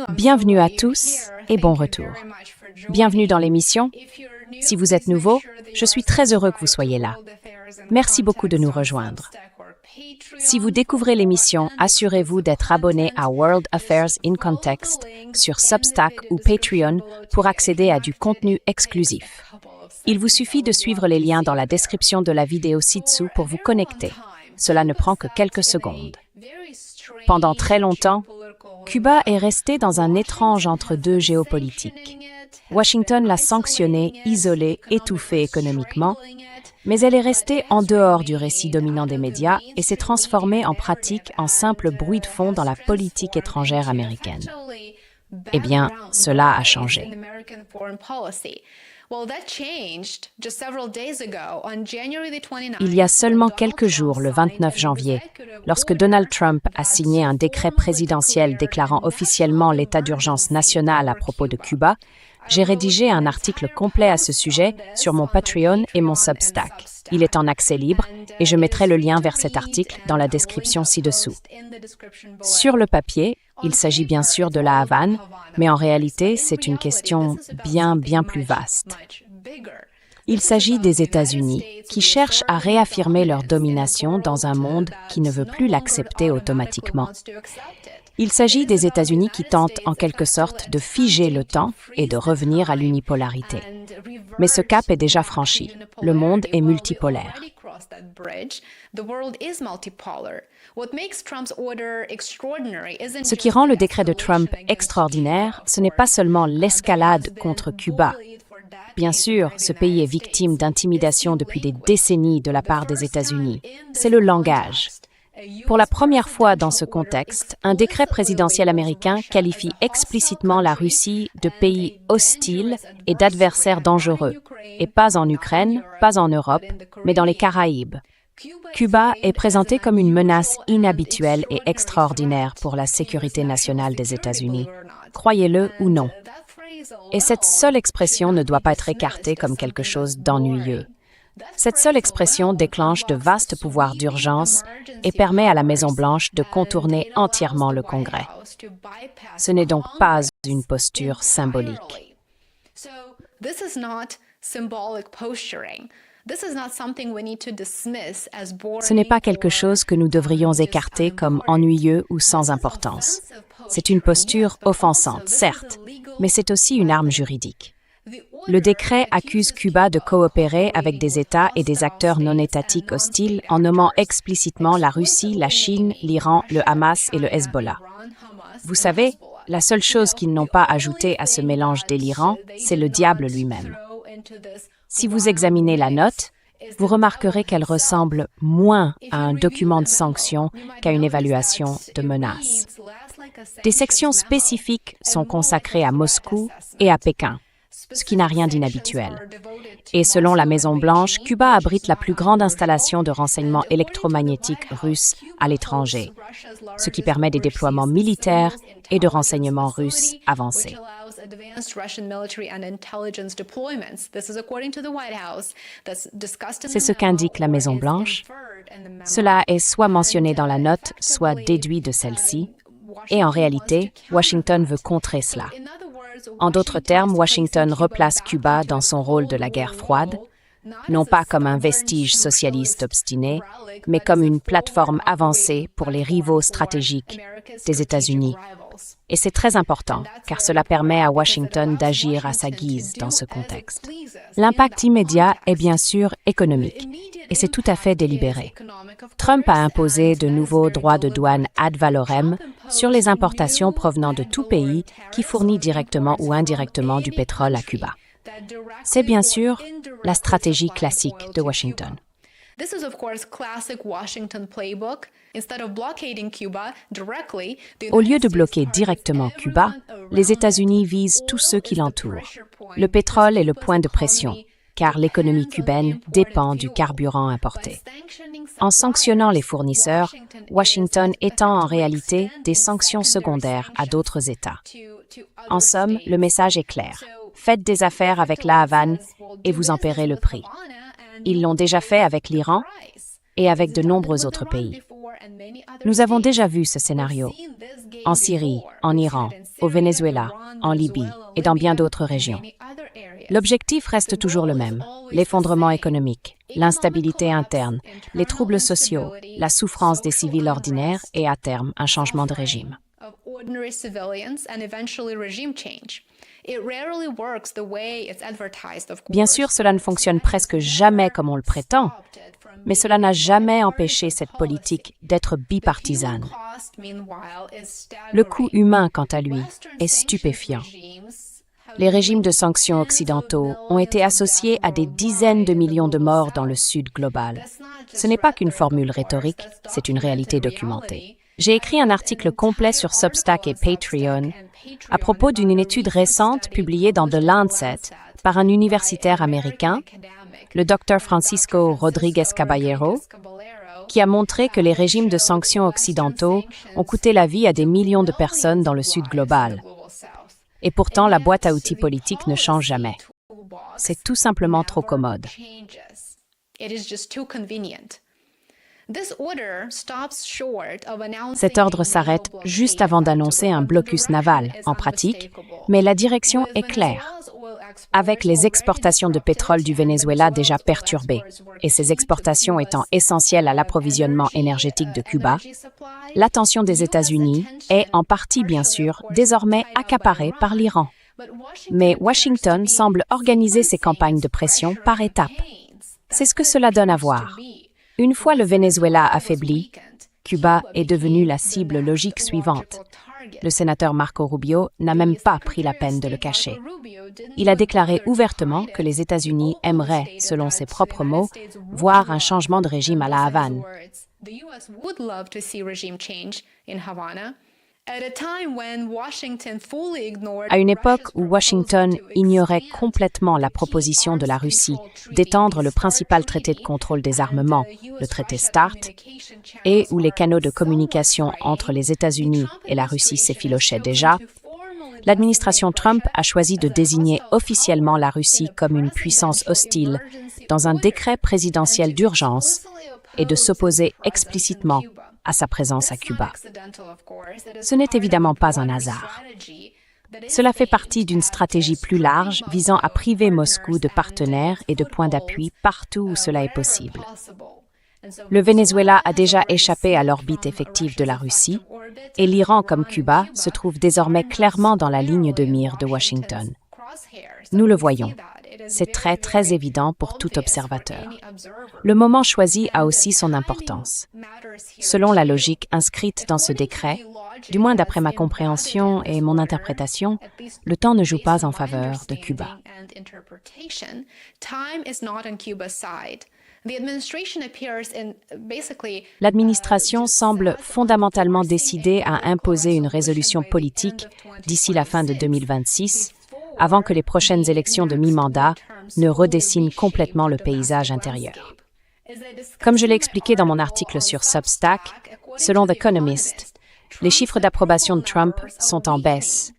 Bienvenue à tous et bon retour. Bienvenue dans l'émission. Si vous êtes nouveau, je suis très heureux que vous soyez là. Merci beaucoup de nous rejoindre. Si vous découvrez l'émission, assurez-vous d'être abonné à World Affairs in Context sur Substack ou Patreon pour accéder à du contenu exclusif. Il vous suffit de suivre les liens dans la description de la vidéo ci-dessous pour vous connecter. Cela ne prend que quelques secondes. Pendant très longtemps, Cuba est resté dans un étrange entre-deux géopolitique. Washington l'a sanctionné, isolé, étouffé économiquement, mais elle est restée en dehors du récit dominant des médias et s'est transformée en pratique en simple bruit de fond dans la politique étrangère américaine. Eh bien, cela a changé. Il y a seulement quelques jours, le 29 janvier, lorsque Donald Trump a signé un décret présidentiel déclarant officiellement l'état d'urgence national à propos de Cuba, j'ai rédigé un article complet à ce sujet sur mon Patreon et mon Substack. Il est en accès libre et je mettrai le lien vers cet article dans la description ci-dessous. Sur le papier, il s'agit bien sûr de la Havane, mais en réalité, c'est une question bien plus vaste. Il s'agit des États-Unis qui cherchent à réaffirmer leur domination dans un monde qui ne veut plus l'accepter automatiquement. Il s'agit des États-Unis qui tentent en quelque sorte de figer le temps et de revenir à l'unipolarité. Mais ce cap est déjà franchi. Le monde est multipolaire. Ce qui rend le décret de Trump extraordinaire, ce n'est pas seulement l'escalade contre Cuba. Bien sûr, ce pays est victime d'intimidation depuis des décennies de la part des États-Unis. C'est le langage. Pour la première fois dans ce contexte, un décret présidentiel américain qualifie explicitement la Russie de pays hostile et d'adversaire dangereux, et pas en Ukraine, pas en Europe, mais dans les Caraïbes. Cuba est présenté comme une menace inhabituelle et extraordinaire pour la sécurité nationale des États-Unis, croyez-le ou non. Et cette seule expression ne doit pas être écartée comme quelque chose d'ennuyeux. Cette seule expression déclenche de vastes pouvoirs d'urgence et permet à la Maison-Blanche de contourner entièrement le Congrès. Ce n'est donc pas une posture symbolique. Ce n'est pas quelque chose que nous devrions écarter comme ennuyeux ou sans importance. C'est une posture offensante, certes, mais c'est aussi une arme juridique. Le décret accuse Cuba de coopérer avec des États et des acteurs non étatiques hostiles en nommant explicitement la Russie, la Chine, l'Iran, le Hamas et le Hezbollah. Vous savez, la seule chose qu'ils n'ont pas ajoutée à ce mélange délirant, c'est le diable lui-même. Si vous examinez la note, vous remarquerez qu'elle ressemble moins à un document de sanctions qu'à une évaluation de menaces. Des sections spécifiques sont consacrées à Moscou et à Pékin, ce qui n'a rien d'inhabituel. Et selon la Maison-Blanche, Cuba abrite la plus grande installation de renseignement électromagnétique russe à l'étranger, ce qui permet des déploiements militaires et de renseignements russes avancés. C'est ce qu'indique la Maison-Blanche. Cela est soit mentionné dans la note, soit déduit de celle-ci. Et en réalité, Washington veut contrer cela. En d'autres termes, Washington replace Cuba dans son rôle de la guerre froide, non pas comme un vestige socialiste obstiné, mais comme une plateforme avancée pour les rivaux stratégiques des États-Unis. Et c'est très important, car cela permet à Washington d'agir à sa guise dans ce contexte. L'impact immédiat est bien sûr économique, et c'est tout à fait délibéré. Trump a imposé de nouveaux droits de douane ad valorem sur les importations provenant de tout pays qui fournit directement ou indirectement du pétrole à Cuba. C'est bien sûr la stratégie classique de Washington. Au lieu de bloquer directement Cuba, les États-Unis visent tous ceux qui l'entourent. Le pétrole est le point de pression, car l'économie cubaine dépend du carburant importé. En sanctionnant les fournisseurs, Washington étend en réalité des sanctions secondaires à d'autres États. En somme, le message est clair. Faites des affaires avec la Havane et vous en paierez le prix. Ils l'ont déjà fait avec l'Iran et avec de nombreux autres pays. Nous avons déjà vu ce scénario en Syrie, en Iran, au Venezuela, en Libye et dans bien d'autres régions. L'objectif reste toujours le même, l'effondrement économique, l'instabilité interne, les troubles sociaux, la souffrance des civils ordinaires et, à terme, un changement de régime. Bien sûr, cela ne fonctionne presque jamais comme on le prétend, mais cela n'a jamais empêché cette politique d'être bipartisane. Le coût humain, quant à lui, est stupéfiant. Les régimes de sanctions occidentaux ont été associés à des dizaines de millions de morts dans le Sud global. Ce n'est pas qu'une formule rhétorique, c'est une réalité documentée. J'ai écrit un article complet sur Substack et Patreon à propos d'une étude récente publiée dans The Lancet par un universitaire américain, le Dr Francisco Rodriguez Caballero, qui a montré que les régimes de sanctions occidentaux ont coûté la vie à des millions de personnes dans le Sud global. Et pourtant, la boîte à outils politique ne change jamais. C'est tout simplement trop commode. Cet ordre s'arrête juste avant d'annoncer un blocus naval, en pratique, mais la direction est claire. Avec les exportations de pétrole du Venezuela déjà perturbées, et ces exportations étant essentielles à l'approvisionnement énergétique de Cuba, l'attention des États-Unis est, en partie bien sûr, désormais accaparée par l'Iran. Mais Washington semble organiser ses campagnes de pression par étapes. C'est ce que cela donne à voir. Une fois le Venezuela affaibli, Cuba est devenu la cible logique suivante. Le sénateur Marco Rubio n'a même pas pris la peine de le cacher. Il a déclaré ouvertement que les États-Unis aimeraient, selon ses propres mots, voir un changement de régime à La Havane. À une époque où Washington ignorait complètement la proposition de la Russie d'étendre le principal traité de contrôle des armements, le traité START, et où les canaux de communication entre les États-Unis et la Russie s'effilochaient déjà, l'administration Trump a choisi de désigner officiellement la Russie comme une puissance hostile dans un décret présidentiel d'urgence et de s'opposer explicitement à sa présence à Cuba. Ce n'est évidemment pas un hasard. Cela fait partie d'une stratégie plus large visant à priver Moscou de partenaires et de points d'appui partout où cela est possible. Le Venezuela a déjà échappé à l'orbite effective de la Russie et l'Iran comme Cuba se trouve désormais clairement dans la ligne de mire de Washington. Nous le voyons. C'est très évident pour tout observateur. Le moment choisi a aussi son importance. Selon la logique inscrite dans ce décret, du moins d'après ma compréhension et mon interprétation, le temps ne joue pas en faveur de Cuba. L'administration semble fondamentalement décidée à imposer une résolution politique d'ici la fin de 2026, avant que les prochaines élections de mi-mandat ne redessinent complètement le paysage intérieur. Comme je l'ai expliqué dans mon article sur Substack, selon The Economist, les chiffres d'approbation de Trump sont en baisse.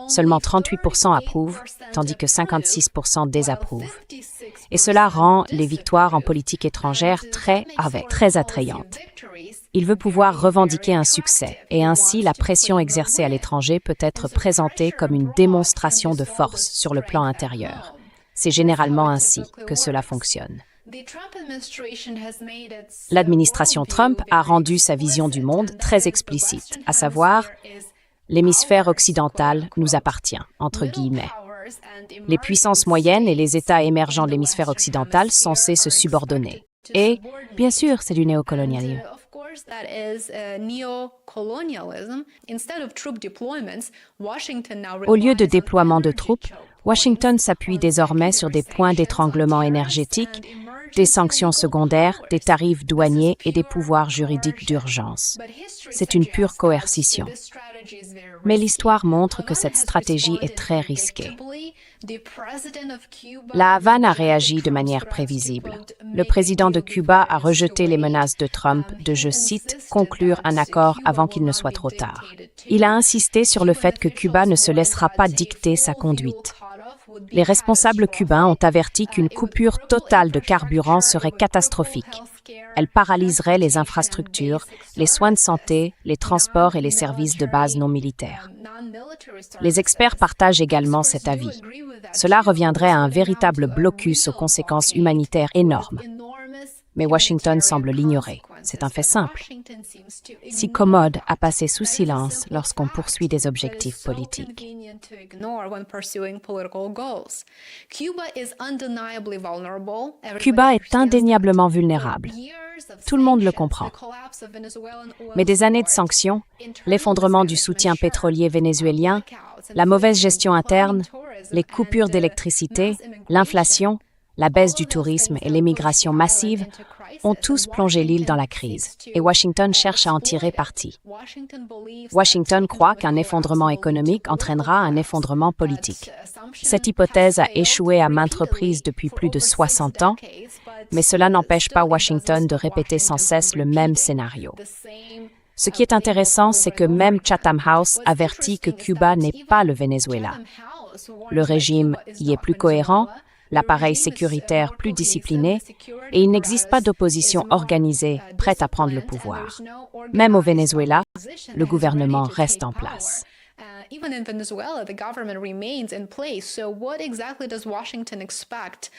Seulement 38% approuvent, tandis que 56% désapprouvent. Et cela rend les victoires en politique étrangère très attrayantes. Il veut pouvoir revendiquer un succès, et ainsi la pression exercée à l'étranger peut être présentée comme une démonstration de force sur le plan intérieur. C'est généralement ainsi que cela fonctionne. L'administration Trump a rendu sa vision du monde très explicite, à savoir « l'hémisphère occidental nous appartient », entre guillemets. Les puissances moyennes et les États émergents de l'hémisphère occidental sont censés se subordonner. Et, bien sûr, c'est du néocolonialisme. Au lieu de déploiement de troupes, Washington s'appuie désormais sur des points d'étranglement énergétique, des sanctions secondaires, des tarifs douaniers et des pouvoirs juridiques d'urgence. C'est une pure coercition. Mais l'histoire montre que cette stratégie est très risquée. La Havane a réagi de manière prévisible. Le président de Cuba a rejeté les menaces de Trump de, je cite, « conclure un accord avant qu'il ne soit trop tard ». Il a insisté sur le fait que Cuba ne se laissera pas dicter sa conduite. Les responsables cubains ont averti qu'une coupure totale de carburant serait catastrophique. Elle paralyserait les infrastructures, les soins de santé, les transports et les services de base non militaires. Les experts partagent également cet avis. Cela reviendrait à un véritable blocus aux conséquences humanitaires énormes. Mais Washington semble l'ignorer. C'est un fait simple. Si commode à passer sous silence lorsqu'on poursuit des objectifs politiques. Cuba est indéniablement vulnérable. Tout le monde le comprend. Mais des années de sanctions, l'effondrement du soutien pétrolier vénézuélien, la mauvaise gestion interne, les coupures d'électricité, l'inflation, la baisse du tourisme et l'émigration massive ont tous plongé l'île dans la crise, et Washington cherche à en tirer parti. Washington croit qu'un effondrement économique entraînera un effondrement politique. Cette hypothèse a échoué à maintes reprises depuis plus de 60 ans, mais cela n'empêche pas Washington de répéter sans cesse le même scénario. Ce qui est intéressant, c'est que même Chatham House avertit que Cuba n'est pas le Venezuela. Le régime y est plus cohérent, l'appareil sécuritaire plus discipliné, et il n'existe pas d'opposition organisée prête à prendre le pouvoir. Même au Venezuela, le gouvernement reste en place.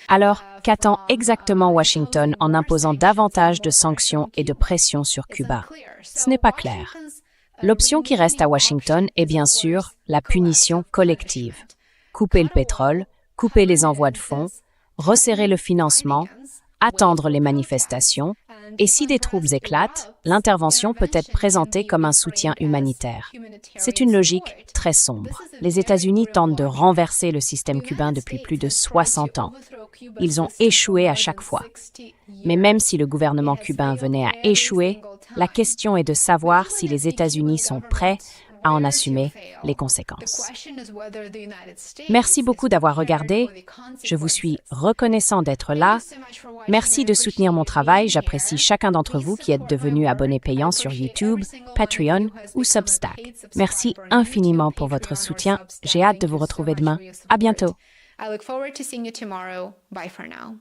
Alors, qu'attend exactement Washington en imposant davantage de sanctions et de pression sur Cuba? Ce n'est pas clair. L'option qui reste à Washington est bien sûr la punition collective. Couper le pétrole, couper les envois de fonds, resserrer le financement, attendre les manifestations, et si des troubles éclatent, l'intervention peut être présentée comme un soutien humanitaire. C'est une logique très sombre. Les États-Unis tentent de renverser le système cubain depuis plus de 60 ans. Ils ont échoué à chaque fois. Mais même si le gouvernement cubain venait à échouer, la question est de savoir si les États-Unis sont prêts à en assumer les conséquences. Merci beaucoup d'avoir regardé. Je vous suis reconnaissant d'être là. Merci de soutenir mon travail. J'apprécie chacun d'entre vous qui êtes devenus abonnés payants sur YouTube, Patreon ou Substack. Merci infiniment pour votre soutien. J'ai hâte de vous retrouver demain. À bientôt. I look forward to seeing you tomorrow. Bye for now.